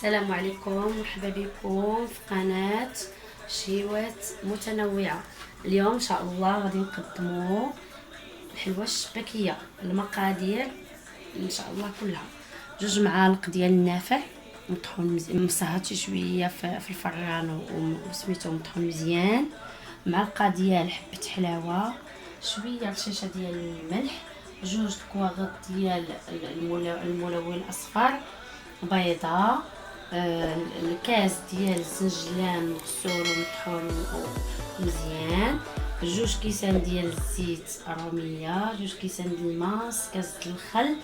السلام عليكم، مرحبا بكم في قناة شيوات متنوعة. اليوم ان شاء الله غادي نقدموا الحلوى الشباكية. المقادير ان شاء الله كلها: 2 معالق ديال النافع مطحون مزيان، مصهد شي شويه في الفران وسميتو مطحون مزيان، معلقه ديال حبه حلاوه، شويه رشاشه ديال الملح، 2 كواغط ديال الملون الاصفر، بيضه، الكاس ديال الزنجلان مغسول ومطحون مزيان، 2 كيسان ديال الزيت روميه، 2 كيسان ديال الماء، كاس ديال الخل،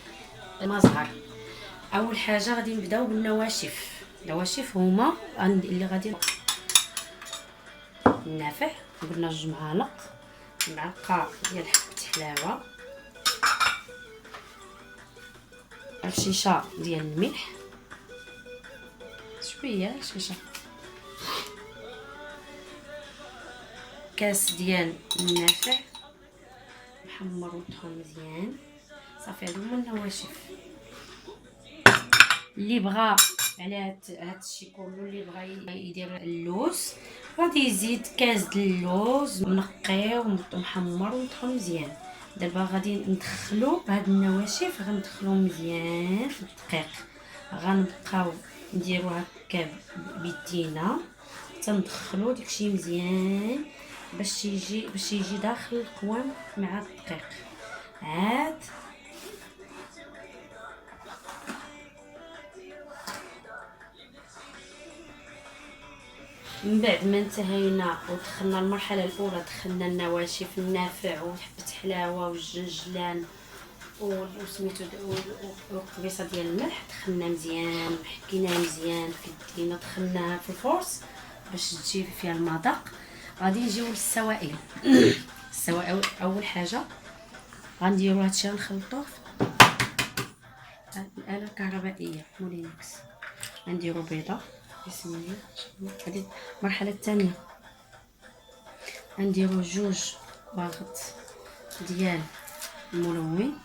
المزهر. اول حاجه غادي نبداو بالنواشف. النواشف هما اللي غادي النافع، قلنا 2 معالق، معلقه ديال حبه حلاوه، رشيشه ديال الملح، شويه رشيشه، كاس ديال النافع محمر ومطحون مزيان. صافي هادو هما النواشف. اللي بغى على هاد الشيء كله، اللي بغى يدير اللوز غادي يزيد كاس ديال اللوز منقي ومحمر ومطحون مزيان. دابا غادي ندخلو هاد النواشف، غندخلو مزيان في الدقيق، غنبقاو نديرو هكا بيدينا تندخلو داكشي مزيان باش يجي داخل القوام مع الدقيق. عاد من بعد ما انتهينا ودخلنا المرحله الاولى، دخلنا النواشف النافع وحبه حلاوه والجنجلان وسميتو والقبيصه ديال الملح، دخلنا مزيان حكيناها مزيان في يدينا، دخلناها في الفرص باش تجي فيها المذاق. غادي نجيو للسوائل. السوائل اول حاجه غنديروا هادشي، غنخلطوه في الاله الكهربائيه مولينكس. غنديروا بيضه بسم الله. هذه المرحله الثانيه. غنديروا 2 كواغط ديال الملون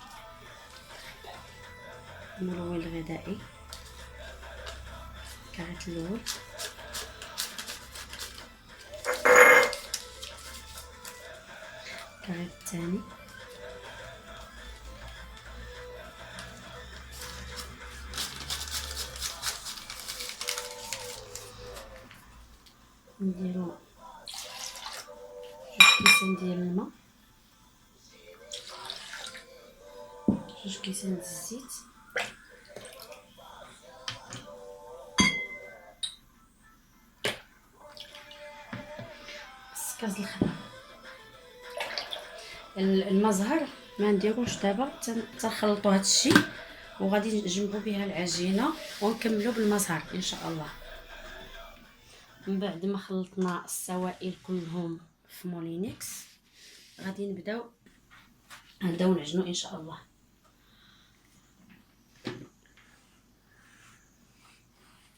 الغذائي، كاغيط الاول، كاغيط الثاني، نديرو 2 كيسان ديال الماء، 2 كيسان ديال الزيت، كاس الخل. المزهر ما نديروش دابا، تنخلطوا هذا الشيء وغادي نجمعوا بها العجينه ونكملوا بالمزهر ان شاء الله. من بعد ما خلطنا السوائل كلهم في مولينكس غادي نبداو نعجنوا ان شاء الله.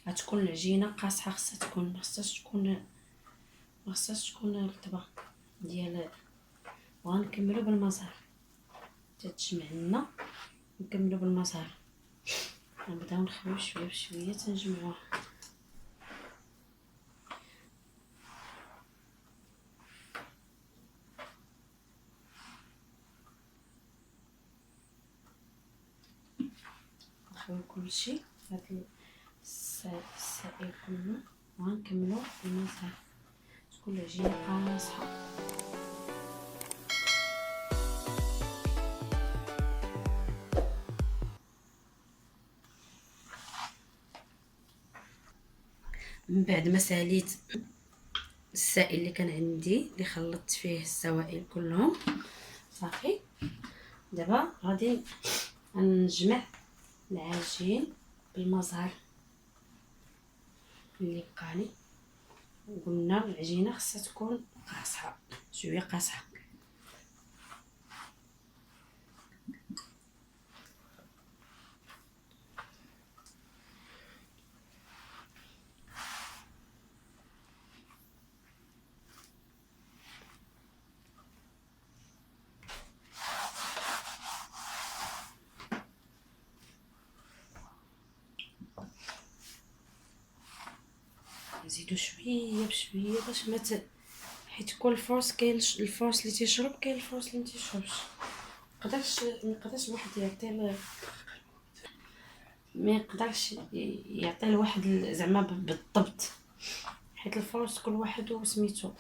غتكون العجينه قاصحه، خاصها تكون ما خصهاش تكون رطبه ديال. وغنكملوا بالمزهر، تتجمع لنا نكملوا بالمزهر. غنبداو نخويو شويه بشويه تنجمعوها. نخويو كلشي هاد السائل كله وغنكملوا بالمزهر. تكون العجينه قاصحه. من بعد ما ساليت السائل اللي كان عندي اللي خلطت فيه السوائل كلهم صافي، دابا غادي نجمع العجين بالمزهر اللي بقالي. قلنا العجينه خصها تكون قاصحه، شويه قاصحه. نزيدو شويه بشويه باش ما حيت كل فرص كاين الفرص اللي تيشرب، كاين الفرص اللي ما تيشربش. ميقدرش الواحد يعطي لواحد زعما بالضبط، حيت الفرص كل واحد وسميتو.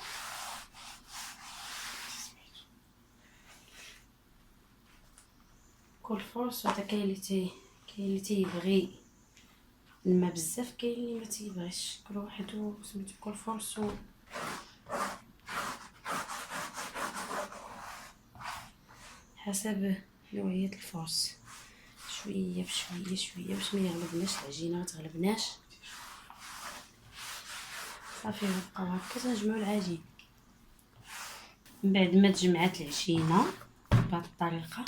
كل فرص هذا كاين اللي تيبغي الماء بزاف، كاين اللي ما تيبغيش، كل واحد وسميتو كل فرص حسب نوعيه الفرص. شويه بشويه شويه باش ما يغلبناش العجينه، ما تغلبناش. صافي نبقاو هكا تنجمعوا العجين. من بعد ما تجمعات العجينه بهذه الطريقه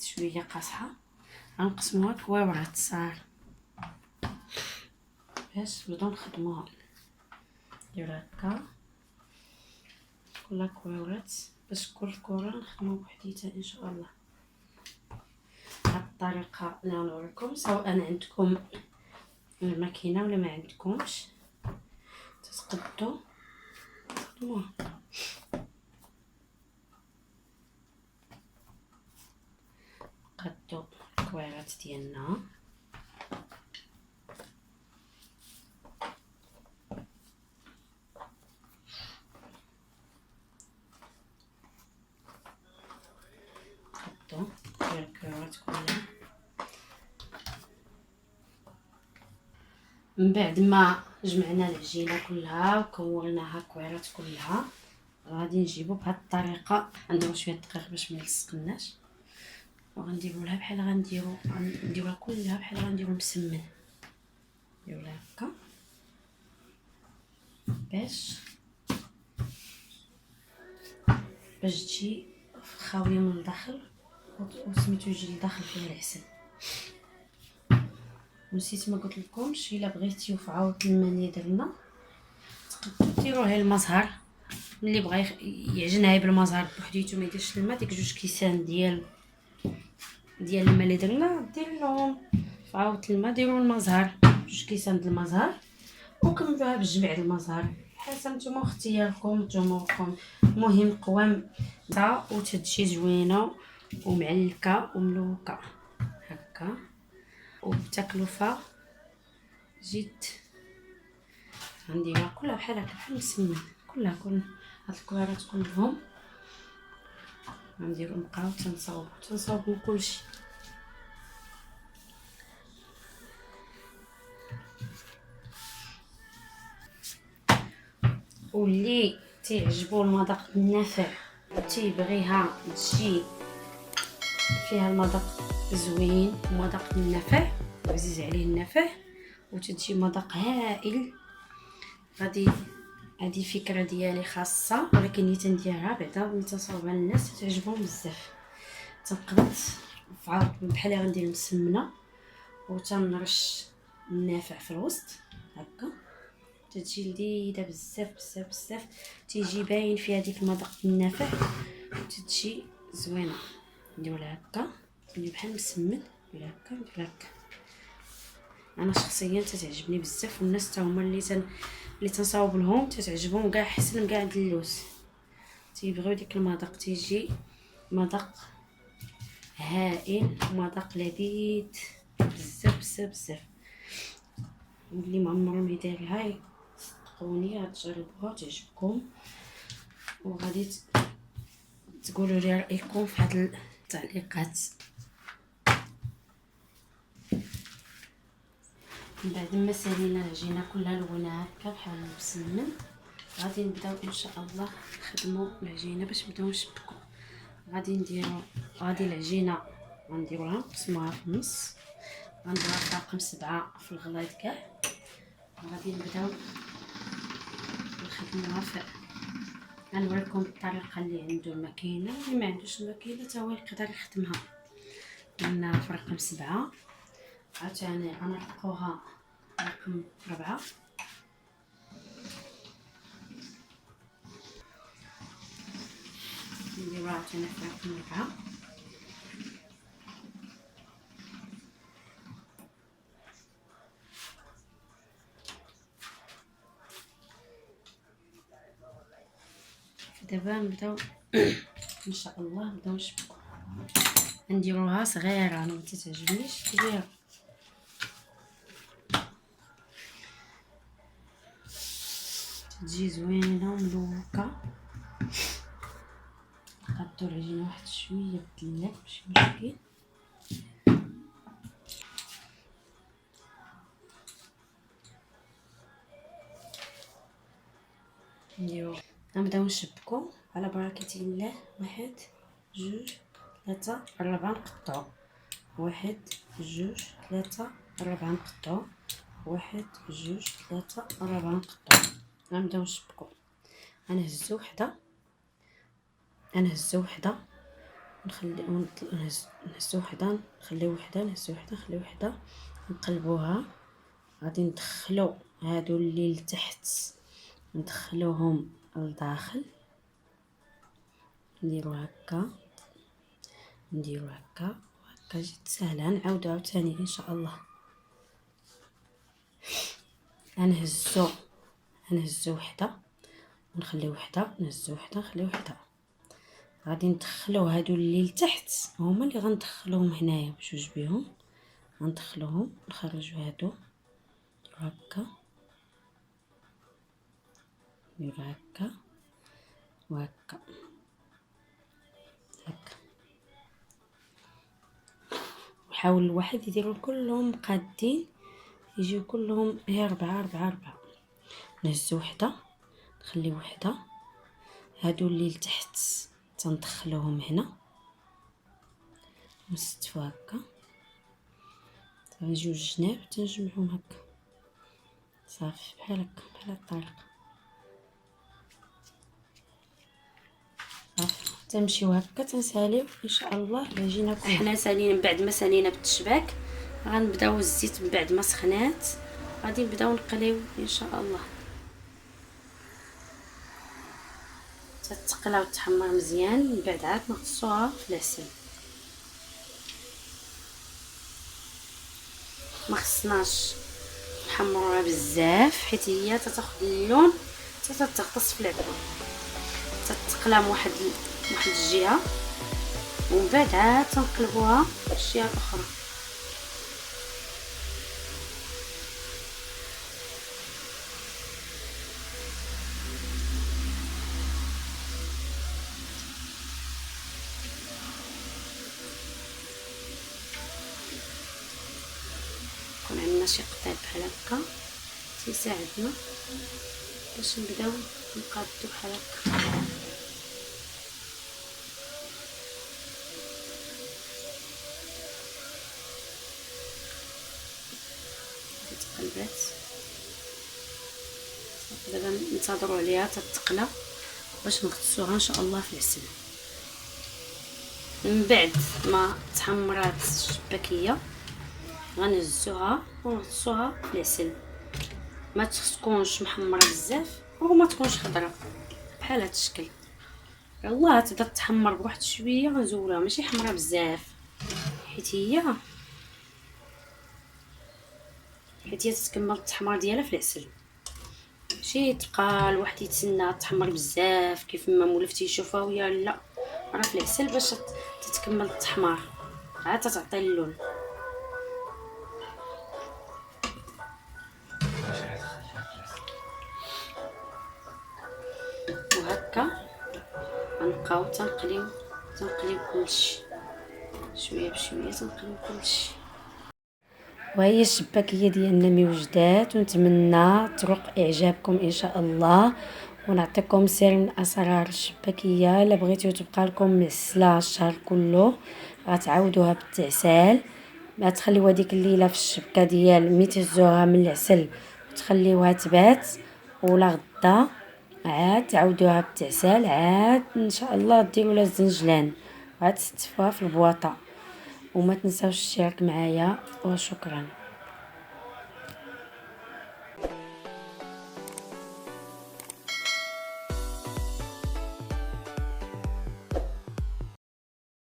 شويه قاصحه، غنقسموها كويورات صغار باش نبداو نخدموها. نديرو هكا كلها كويورات باش كل كره نخدمو بوحديتها ان شاء الله. بهذه الطريقه اللي غنوريكم، سواء عندكم الماكينه ولا ما عندكمش، تقدو تخدموها. نقادو الكويرات ديالنا، نقادو الكويرات كلها. من بعد ما جمعنا العجينه كلها وكوناها كويرات كلها، غادي نجيبو بهذه الطريقه، نديرو شويه دقيق باش ما يلصقناش، وغنديرو لها بحال غنديروها كلها بحال غنديرو مسمن. نديرو لها هكا باش تجي خاويه من الداخل وسميتو يجي لداخل فيها العسل. نسيت ما قلت لكمش، الا بغيتيو في عوض الماء اللي درنا تقدروا ديروه المزهر، اللي بغى يعجنها بالمزهر بوحديتو ما يديرش الماء. ديك 2 كيسان ديال الماء اللي درنا دير لهم في عوض الماء، ديروا المزهر 2 كيسان د المزهر وكملوها بالجميع د المزهر حسب نتوما واختياركم وجمهوركم. المهم قوام وتتجي زوينه ومعلكه وملوكه هكا وبتكلفه. جيت غنديرها كلها بحال هكا بحال مسمن، كلها هاد الكوارات كلهم غنديرو نبقاو تنصاوبو كلشي. واللي تيعجبو المذاق النافع تيبغيها تجي فيها المذاق زوين ومذاق النافع عزيز عليه النافع وتجي مذاق هائل، هذه فكره ديالي خاصه، ولكن اللي تنديرها بعدا ملي تصاوبها للناس تعجبهم بزاف. تنقبض في عرض بحال غندير مسمنه وتنرش النافع في الوسط هكا، تجي لذيذه بزاف بزاف بزاف، تيجي باين فيها ديك المذاق النافع وتجي زوينه. نديرو لها هكا ندير بحال مسمن، ندير هكا ندير هكا. انا شخصيا تتعجبني بزاف، والناس حتى هما اللي تنصاوب لهم تتعجبهم كاع احسن من كاع د اللوز، تيبغيو ديك المذاق، تيجي مذاق هائل ومذاق لذيذ بزاف بزاف بزاف. واللي ما عمرو ما دارها صدقوني غتجربوها وتعجبكم، وغادي تقولوا لي رايكم في هاد التعليقات. من بعد ما سالينا العجينه كلها لوناها هكا بحال المسمن، غادي نبداو ان شاء الله نخدموا العجينه باش نبداو نشبكو. غادي العجينه غنديروها نقسموها في النص، غنديروها في رقم 7 في الغلايض كاع، غادي نبداو نخدموها غنوريكم الطريقه اللي عنده الماكينه، اللي ما عندوش الماكينه حتى هو يقدر يخدمها. قلنا في رقم 7 عاوتاني غنرقوها رقم 4 نديروها عاوتاني في رقم 4 5 دابا نبداو ان شاء الله نبداو نشبكو. نديروها صغيره، انا ما تتعجبنيش كبيره. تجي زوينه وملوكه. نقادو العجينه واحد شويه بالثلج ماشي مشكل. نديرو نبداو نشبكو على بركه الله. 1 2 3 4 نقطعو. 1 2 3 4 نقطعو. 1 2 3 4 نقطعو. غنبداو نشبكو. غنهزو وحده، نهزو وحده نخلي نهزو وحده نخليو وحده، نهزو وحده نخليو وحده، نقلبوها. غادي ندخلو هادو اللي لتحت ندخلوهم لداخل. نديرو هكا نديرو هكا وهكا. جات سهله. نعاودو عاوتاني ان شاء الله. غنهزو وحده ونخليو وحده، نهزو وحده نخليو وحده. غادي ندخلو هادو اللي لتحت هما اللي غندخلوهم هنايا بجوج بيهم. غندخلوهم نخرجو هادو هكا، نديرو هكا وهكا هكا. وحاول الواحد يديروا كلهم قادين، يجيو كلهم غير 4 4 4. نهزو وحده نخليو وحده. هادو اللي لتحت تندخلوهم هنا ونستفو هكا. نجيو الجناب تنجمعهم هكا صافي بحال هكا، بحال هاد الطريقه صافي. تنمشيو هكا تنساليو ان شاء الله العجينه كلها. حنا سالينا. من بعد ما سالينا بالتشباك غنبداو الزيت. من بعد ما سخنات غادي نبداو نقليو ان شاء الله. تتقلى وتحمر مزيان. من بعد عاد نغطسوها في العسل. ما خصناش نحمروها بزاف حيت هي تتاخد اللون تتغطس في العباد. تتقلى من واحد الجهه ومن بعد عاد تنقلبوها الجهه الاخرى. يكون عندنا شي قطع بحال هكا تيساعدنا باش نبداو نقادو بحال هكا. تقلبات دابا ننتظروا عليها تتقلى باش نغطسوها ان شاء الله في العسل. من بعد ما تحمرات الشباكيه غنهزوها ونغطسوها في العسل. ما تكونش محمره بزاف وما تكونش خضراء بحال هذا الشكل. يلاه تبدا تحمر بواحد شويه غنزولوها ماشي حمراء بزاف حيت هي تتكمل التحمار ديالها في العسل. ماشي تبقى الواحد يتسنى تحمر بزاف كيف ما مولفتي يشوفها ويا لا، راه في العسل باش تتكمل التحمار عاد تعطي اللون. وهكا غنبقاو تنقليو كلشي شويه بشويه. تنقليو كلشي. وهي الشباكيه ديالنا موجدات، ونتمنى طرق اعجابكم ان شاء الله، ونعطيكم سر من اسرار الشباكيه. الا بغيتو تبقى لكم معسله الشهر كله غتعاودوها بالتعسال. ما تخليوها ديك الليله في الشبكه ديال ملي تهزوها من العسل وتخليوها تبات، ولا غدا عاد تعاودوها بالتعسال. عاد ان شاء الله ديروا لها الزنجلان وعاد تستفوها في البواطه. وما تنساوش الاشتراك معايا وشكرا.